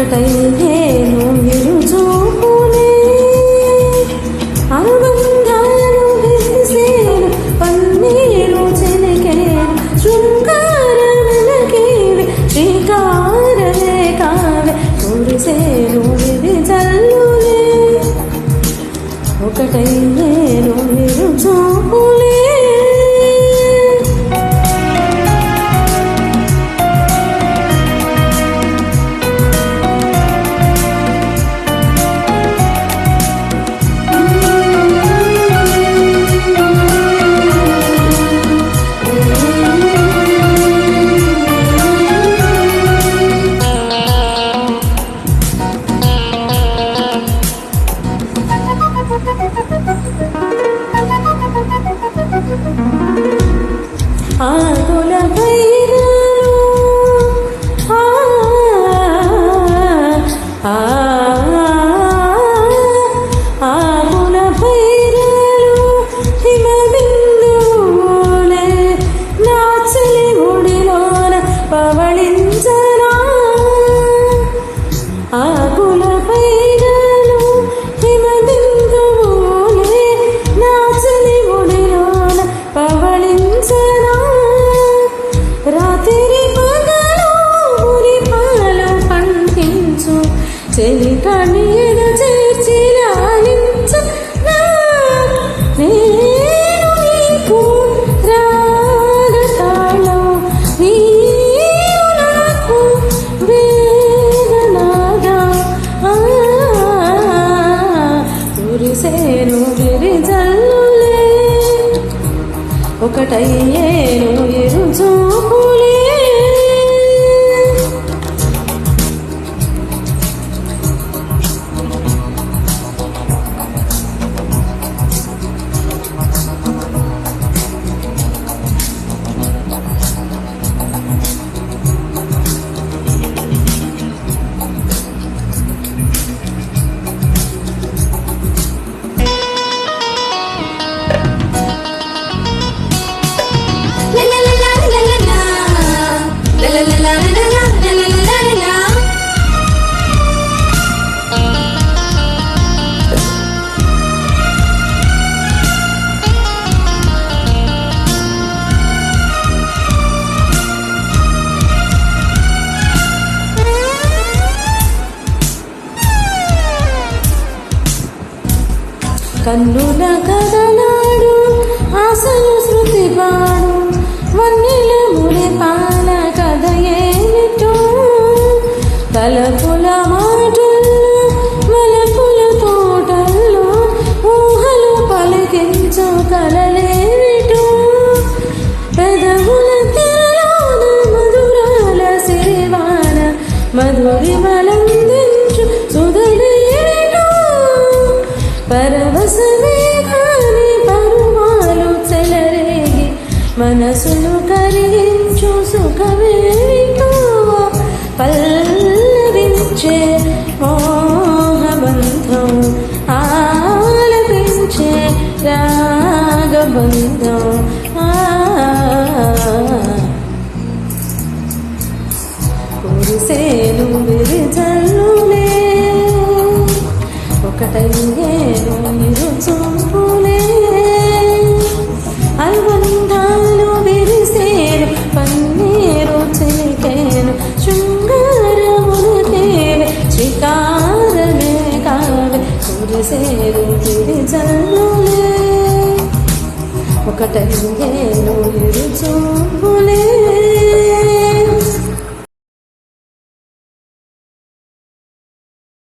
ఒకటైతేను ఇరుచూపులే అనుబంధాలు విరిసేను పన్నీరు చెలికేను శృంగారములకేవి శ్రీకారమే కావే కురిసేను ఇది జల్లులే ఒకటైతేను ఇరుచూపులే ఆకుల పైరలు ఆకుల పైరలు హిమబిందువులే నాచలి ఒడిలోన పవళించరా ఆకుల పైరలు హిమబిందువులే నాచలి ఒడిలోన పవళించరా రాత్రి పగలు ఉరి పాలు పండించు చెలి కణియగ చేర్చి లాలించు నేను నీకు రాగతాళం నీవు నాకు వేదనాగా కురిసేను గిరిజల్లులే ఒకటయ్యేను ఇరుచూపులే కన్నుల కదలాడు ఆశలు శృతి పాడు వన్నెల ముడి పాల కథ ఏమిటో తలపుల మాటల్లో వలపుల తోటల్లో ఊహలు పలికించు కలలేమిటో పెదవుల తెరలోన మధురాల సిరివాన మధురి మలందించు సుధలేమిటో పరవశమే కాని పరువాలు చెలరేగి మనసును కరిగించు సుఖమేమిటో పల్లవించే మోహబంధం ఆలపించే రాగబంధం కురిసేను విరిజల్లులే ఒకటయ్యేను ఇరుచూపులే అనుబంధాలు విరిసేను పన్నీరు చెలికేను శృంగారములకేవి శ్రీకారమే కావే కురిసేను గిరిజల్లులే ఒకటయ్యేను ఇరుచూపులే